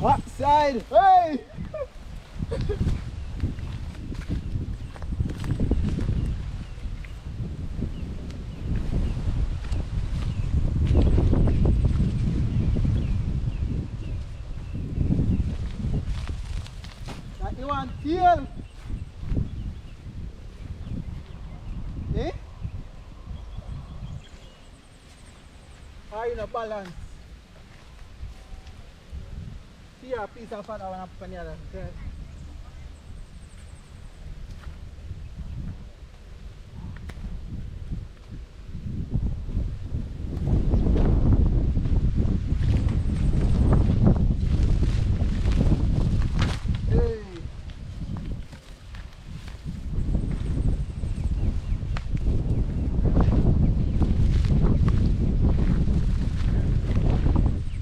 Outside. Hey! That you want tail? Eh? Are you in a balance? See a piece of fat I want to put on the other. Okay. Hey.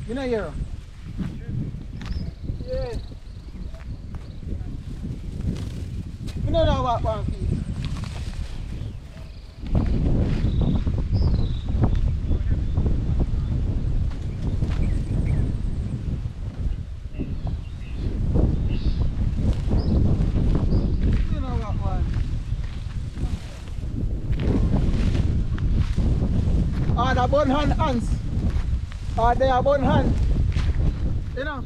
You know here. Yeah. You know that what one piece. You know what one. Ah, the bun hand hands. Ah, they are bun hand. You know.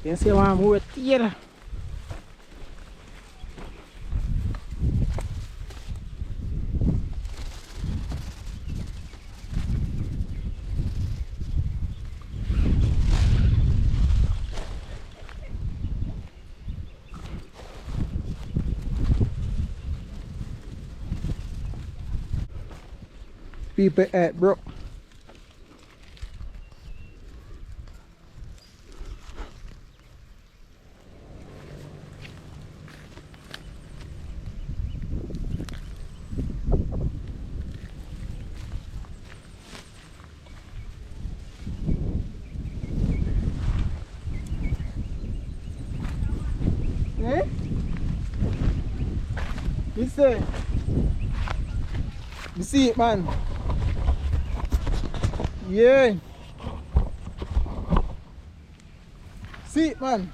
Yang saya mau buat tiada. People at bro. Eh? You say? You see it, man? Yeah. See it, man?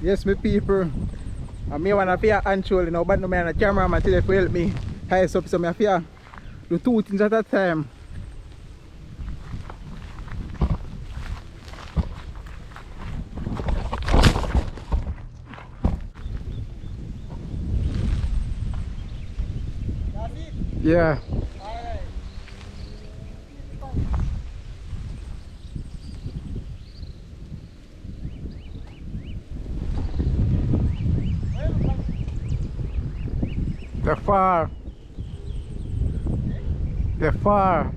Yes, my people. I may want to fear control, you know, but no man a cameraman today to help me high up, so I fear do two things at a time. Yeah. They're far. They're far.